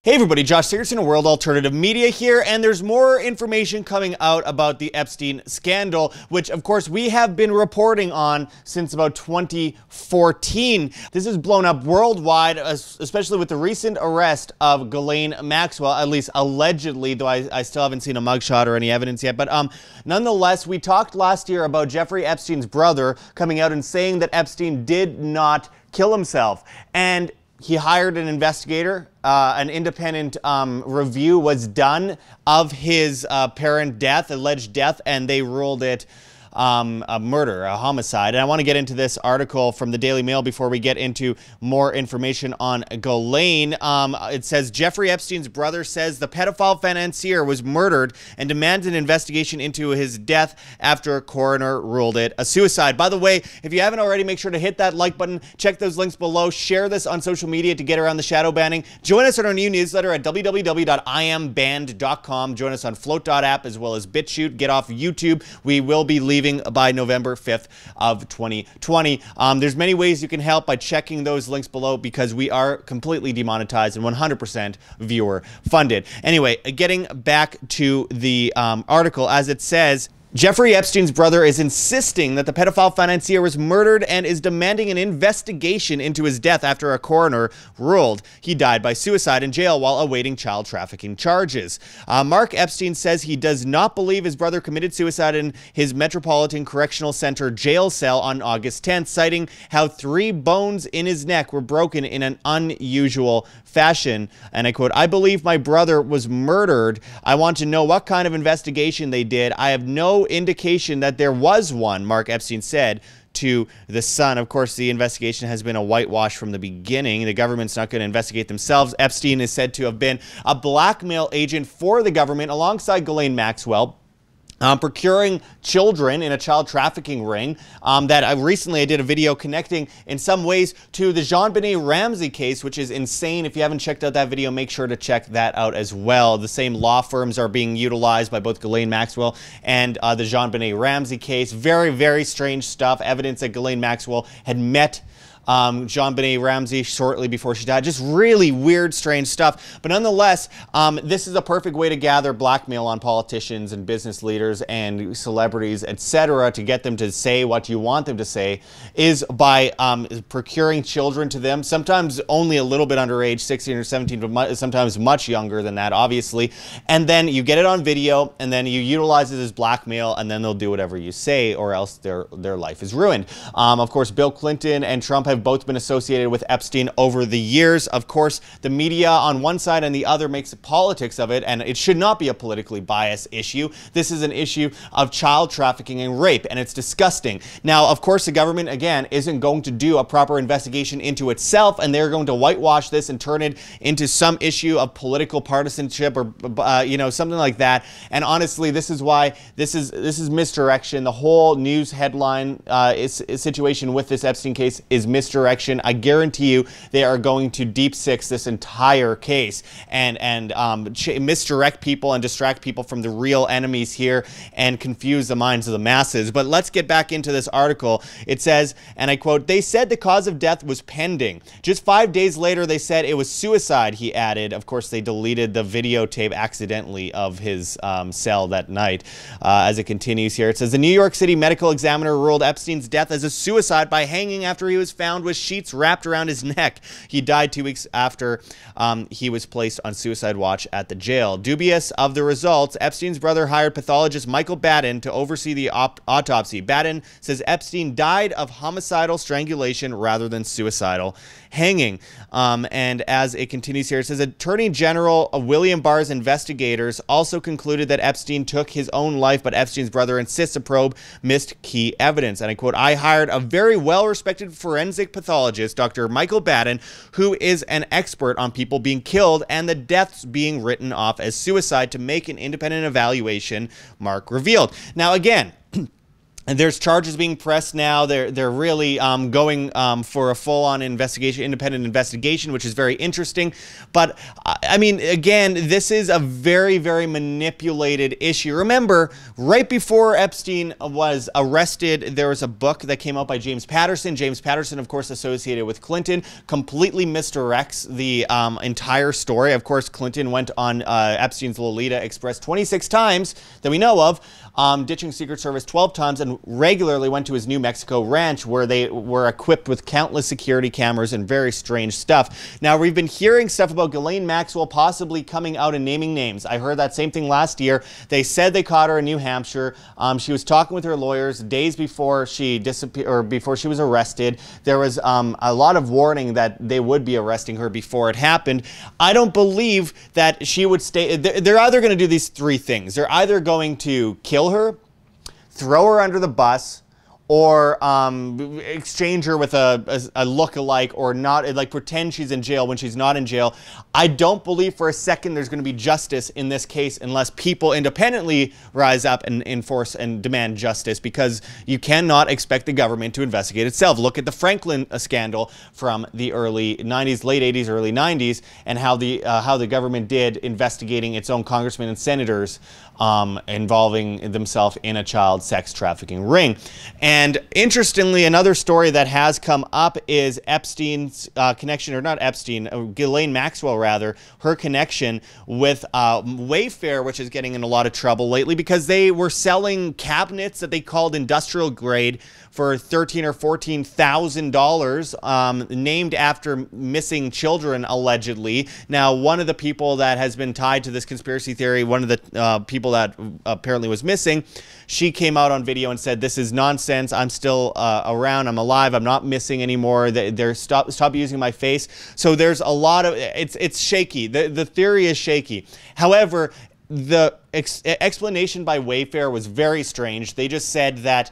Hey everybody, Josh Sigurdson of World Alternative Media here, and there's more information coming out about the Epstein scandal, which of course we have been reporting on since about 2014. This has blown up worldwide, especially with the recent arrest of Ghislaine Maxwell, at least allegedly, though I still haven't seen a mugshot or any evidence yet. But nonetheless, we talked last year about Jeffrey Epstein's brother coming out and saying that Epstein did not kill himself, and he hired an investigator. An independent review was done of his apparent death, alleged death, and they ruled it a murder, a homicide. And I want to get into this article from the Daily Mail before we get into more information on Ghislaine. It says, Jeffrey Epstein's brother says the pedophile financier was murdered and demands an investigation into his death after a coroner ruled it a suicide. By the way, if you haven't already, make sure to hit that like button, check those links below, share this on social media to get around the shadow banning. Join us on our new newsletter at www.iambanned.com. Join us on flote.app as well as BitChute. Get off YouTube. We will be leaving by November 5th of 2020. There's many ways you can help by checking those links below because we are completely demonetized and 100% viewer funded. Anyway, getting back to the article, as it says, Jeffrey Epstein's brother is insisting that the pedophile financier was murdered and is demanding an investigation into his death after a coroner ruled he died by suicide in jail while awaiting child trafficking charges. Mark Epstein says he does not believe his brother committed suicide in his Metropolitan Correctional Center jail cell on August 10th, citing how 3 bones in his neck were broken in an unusual fashion. And I quote, "I believe my brother was murdered. I want to know what kind of investigation they did. I have no indication that there was one," Mark Epstein said to The Sun. Of course, the investigation has been a whitewash from the beginning. The government's not going to investigate themselves. Epstein is said to have been a blackmail agent for the government alongside Ghislaine Maxwell, procuring children in a child trafficking ring that recently I did a video connecting in some ways to the JonBenét Ramsey case, which is insane. If you haven't checked out that video, make sure to check that out as well. The same law firms are being utilized by both Ghislaine Maxwell and the JonBenét Ramsey case. Very, very strange stuff. Evidence that Ghislaine Maxwell had met JonBenét Ramsey shortly before she died. Just really weird, strange stuff. But nonetheless, this is a perfect way to gather blackmail on politicians and business leaders and celebrities, etc., to get them to say what you want them to say, is by procuring children to them, sometimes only a little bit underage, 16 or 17, but sometimes much younger than that, obviously. And then you get it on video, and then you utilize it as blackmail, and then they'll do whatever you say, or else their life is ruined. Of course, Bill Clinton and Trump have both been associated with Epstein over the years. Of course, the media on one side and the other makes politics of it, and it should not be a politically biased issue. This is an issue of child trafficking and rape, and it's disgusting. Now, of course, the government, again, isn't going to do a proper investigation into itself, and they're going to whitewash this and turn it into some issue of political partisanship or, you know, something like that. And honestly, this is why this is misdirection. The whole news headline situation with this Epstein case is misdirection. I guarantee you they are going to deep six this entire case and misdirect people and distract people from the real enemies here and confuse the minds of the masses. But let's get back into this article. It says, and I quote, "They said the cause of death was pending. Just 5 days later, they said it was suicide," he added. Of course, they deleted the videotape accidentally of his cell that night. As it continues here, it says, "The New York City medical examiner ruled Epstein's death as a suicide by hanging after he was found with sheets wrapped around his neck. He died 2 weeks after he was placed on suicide watch at the jail." Dubious of the results, Epstein's brother hired pathologist Michael Baden to oversee the autopsy. Baden says Epstein died of homicidal strangulation rather than suicidal hanging. And as it continues here, it says Attorney General William Barr's investigators also concluded that Epstein took his own life, but Epstein's brother insists the probe missed key evidence. And I quote, "I hired a very well-respected forensic pathologist, Dr. Michael Baden, who is an expert on people being killed and the deaths being written off as suicide to make an independent evaluation," Mark revealed. Now, again, And there's charges being pressed now. They're really going for a full-on investigation, independent investigation, which is very interesting. But I mean, again, this is a very, very manipulated issue. Remember, right before Epstein was arrested, there was a book that came out by James Patterson. James Patterson, of course, associated with Clinton, completely misdirects the entire story. Of course, Clinton went on Epstein's Lolita Express 26 times that we know of, ditching Secret Service 12 times, and regularly went to his New Mexico ranch where they were equipped with countless security cameras and very strange stuff. Now, we've been hearing stuff about Ghislaine Maxwell possibly coming out and naming names. I heard that same thing last year. They said they caught her in New Hampshire. She was talking with her lawyers days before she disappeared, or before she was arrested. There was a lot of warning that they would be arresting her before it happened. I don't believe that she would stay. They're either going to do these three things. They're either going to kill her, throw her under the bus, or exchange her with a look-alike, or not, like pretend she's in jail when she's not in jail. I don't believe for a second there's going to be justice in this case unless people independently rise up and enforce and demand justice, because you cannot expect the government to investigate itself. Look at the Franklin scandal from the early 90s, late 80s, early 90s, and how the government did investigating its own congressmen and senators involving themselves in a child sex trafficking ring. And interestingly, another story that has come up is Epstein's connection, or not Epstein, Ghislaine Maxwell rather, her connection with Wayfair, which is getting in a lot of trouble lately because they were selling cabinets that they called industrial grade for $13,000 or $14,000, named after missing children, allegedly. Now, one of the people that has been tied to this conspiracy theory, one of the people that apparently was missing, she came out on video and said, "This is nonsense. I'm still around. I'm alive. I'm not missing anymore. They're stop using my face." So there's a lot of, it's shaky. The theory is shaky. However, the explanation by Wayfair was very strange. They just said that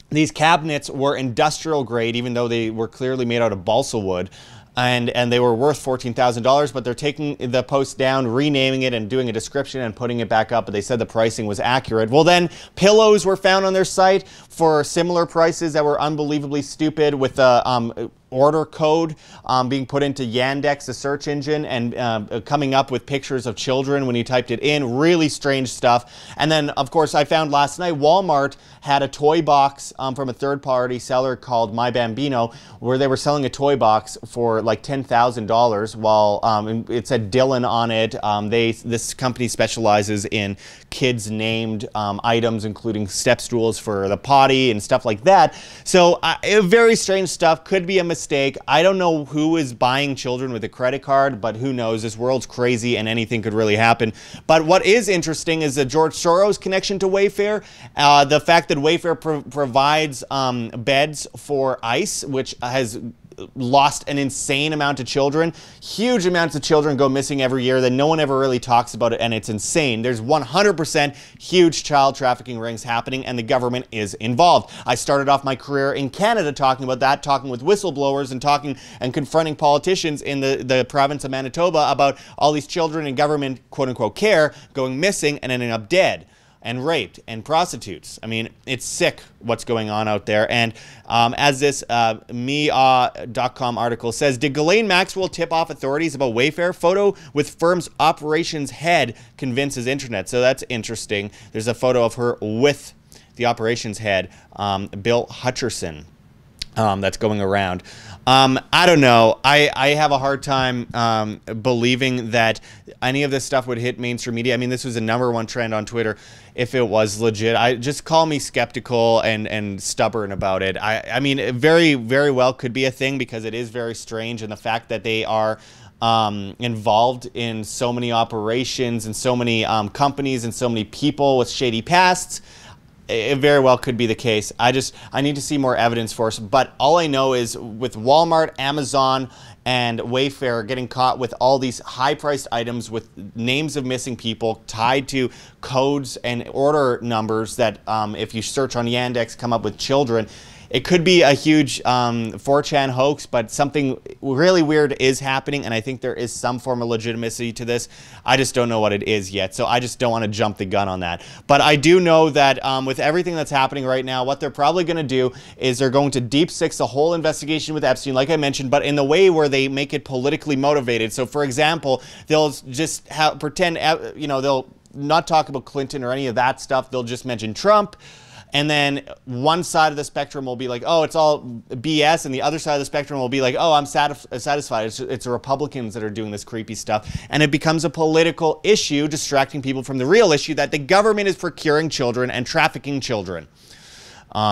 these cabinets were industrial grade, even though they were clearly made out of balsa wood. And they were worth $14,000, but they're taking the post down, renaming it, and doing a description and putting it back up. But they said the pricing was accurate. Well, then pillows were found on their site for similar prices that were unbelievably stupid, with the order code being put into Yandex, the search engine, and coming up with pictures of children when you typed it in. Really strange stuff. And then, of course, I found last night Walmart had a toy box from a third-party seller called My Bambino, where they were selling a toy box for like $10,000, while it said Dylan on it. This company specializes in kids-named items, including step stools for the potty and stuff like that. So very strange stuff. Could be a mistake. I don't know who is buying children with a credit card, but who knows? This world's crazy and anything could really happen. But what is interesting is the George Soros connection to Wayfair. The fact that Wayfair provides beds for ICE, which has lost an insane amount of children. Huge amounts of children go missing every year that no one ever really talks about it, and it's insane. There's 100% huge child trafficking rings happening, and the government is involved. I started off my career in Canada talking about that, talking with whistleblowers and talking and confronting politicians in the province of Manitoba about all these children in government quote-unquote care going missing and ending up dead and raped and prostitutes. I mean, it's sick what's going on out there. And as this me.com article says, did Ghislaine Maxwell tip off authorities about Wayfair? Photo with firm's operations head convinces internet. So that's interesting. There's a photo of her with the operations head, Bill Hutcherson, that's going around. I don't know. I have a hard time believing that any of this stuff would hit mainstream media. I mean, this was a #1 trend on Twitter. If it was legit, just call me skeptical and stubborn about it. I mean, it very, very well could be a thing, because it is very strange, and the fact that they are involved in so many operations and so many companies and so many people with shady pasts. It very well could be the case. I need to see more evidence for us. But all I know is with Walmart, Amazon, and Wayfair getting caught with all these high-priced items with names of missing people tied to codes and order numbers that, if you search on Yandex, come up with children. it could be a huge 4chan hoax, but something really weird is happening, and I think there is some form of legitimacy to this. I just don't know what it is yet, so I just don't want to jump the gun on that. But I do know that with everything that's happening right now, what they're probably going to do is they're going to deep six the whole investigation with Epstein, like I mentioned, but in the way where they make it politically motivated. So, for example, they'll just pretend, you know, they'll not talk about Clinton or any of that stuff. They'll just mention Trump. And then one side of the spectrum will be like, oh, it's all BS. And the other side of the spectrum will be like, oh, I'm satisfied. It's the Republicans that are doing this creepy stuff. And it becomes a political issue, distracting people from the real issue that the government is procuring children and trafficking children.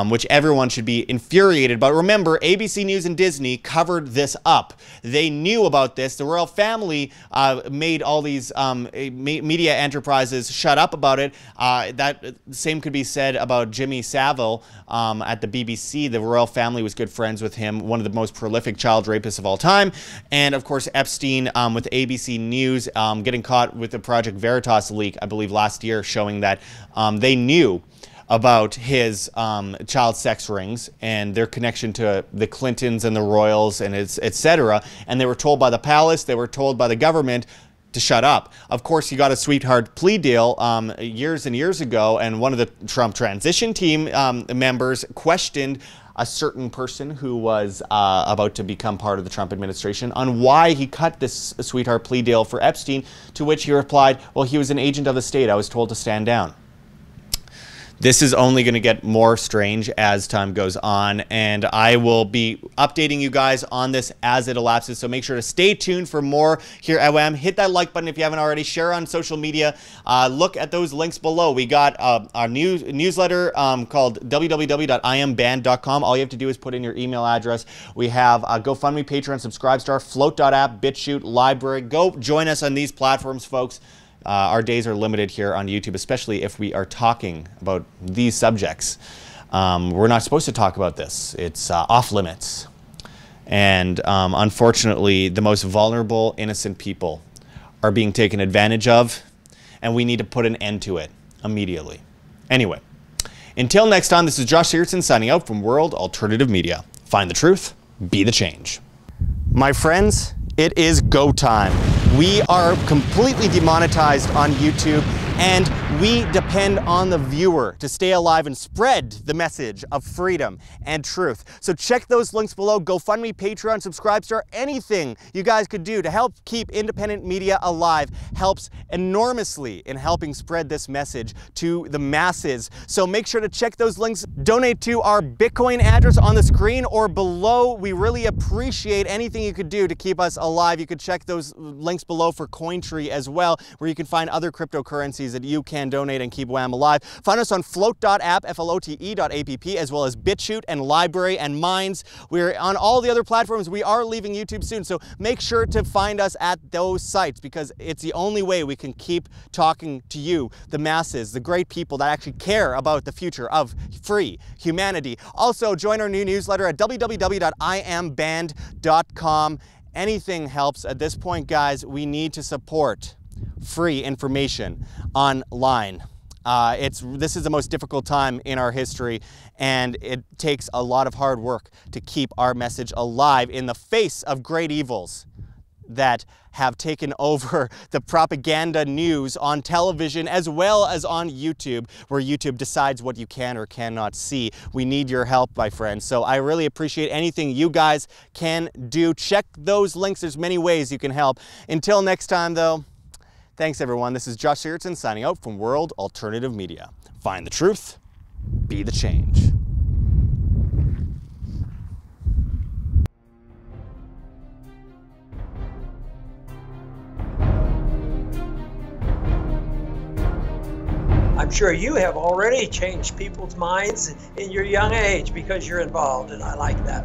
Which everyone should be infuriated. But remember, ABC News and Disney covered this up. They knew about this. The royal family made all these media enterprises shut up about it. That same could be said about Jimmy Savile at the BBC. The royal family was good friends with him, one of the most prolific child rapists of all time. And of course, Epstein with ABC News getting caught with the Project Veritas leak, I believe last year, showing that they knew about his child sex rings and their connection to the Clintons and the royals and etc. And they were told by the palace, they were told by the government to shut up. Of course, he got a sweetheart plea deal years and years ago, and one of the Trump transition team members questioned a certain person who was about to become part of the Trump administration on why he cut this sweetheart plea deal for Epstein, to which he replied, well, he was an agent of the state. I was told to stand down. This is only going to get more strange as time goes on, and I will be updating you guys on this as it elapses, so make sure to stay tuned for more here at WAM. Hit that like button if you haven't already. Share on social media. Look at those links below. We got our newsletter called www.iamband.com. All you have to do is put in your email address. We have GoFundMe, Patreon, Subscribestar, Flote.app, BitChute, Library. Go join us on these platforms, folks. Our days are limited here on YouTube, especially if we are talking about these subjects. We're not supposed to talk about this. It's off limits. And unfortunately, the most vulnerable, innocent people are being taken advantage of, and we need to put an end to it immediately. Anyway, until next time, this is Josh Sigurdson signing out from World Alternative Media. Find the truth, be the change. My friends, it is go time. We are completely demonetized on YouTube, and we depend on the viewer to stay alive and spread the message of freedom and truth. So check those links below. GoFundMe, Patreon, Subscribestar, anything you guys could do to help keep independent media alive helps enormously in helping spread this message to the masses. So make sure to check those links. Donate to our Bitcoin address on the screen or below. We really appreciate anything you could do to keep us alive. You could check those links below for Cointree as well, where you can find other cryptocurrencies that you can donate and keep WAM alive. Find us on flote.app, flote.app, as well as BitChute and Library and Minds. We're on all the other platforms. We are leaving YouTube soon, so make sure to find us at those sites, because it's the only way we can keep talking to you, the masses, the great people that actually care about the future of free humanity. Also, join our new newsletter at www.iamband.com. Anything helps at this point, guys. We need to support free information online. This is the most difficult time in our history, and it takes a lot of hard work to keep our message alive in the face of great evils that have taken over the propaganda news on television as well as on YouTube, where YouTube decides what you can or cannot see. We need your help, my friends. So I really appreciate anything you guys can do. Check those links. There's many ways you can help. Until next time, though, thanks, everyone. This is Josh Sigurdson signing out from World Alternative Media. Find the truth, be the change. I'm sure you have already changed people's minds in your young age because you're involved, and I like that.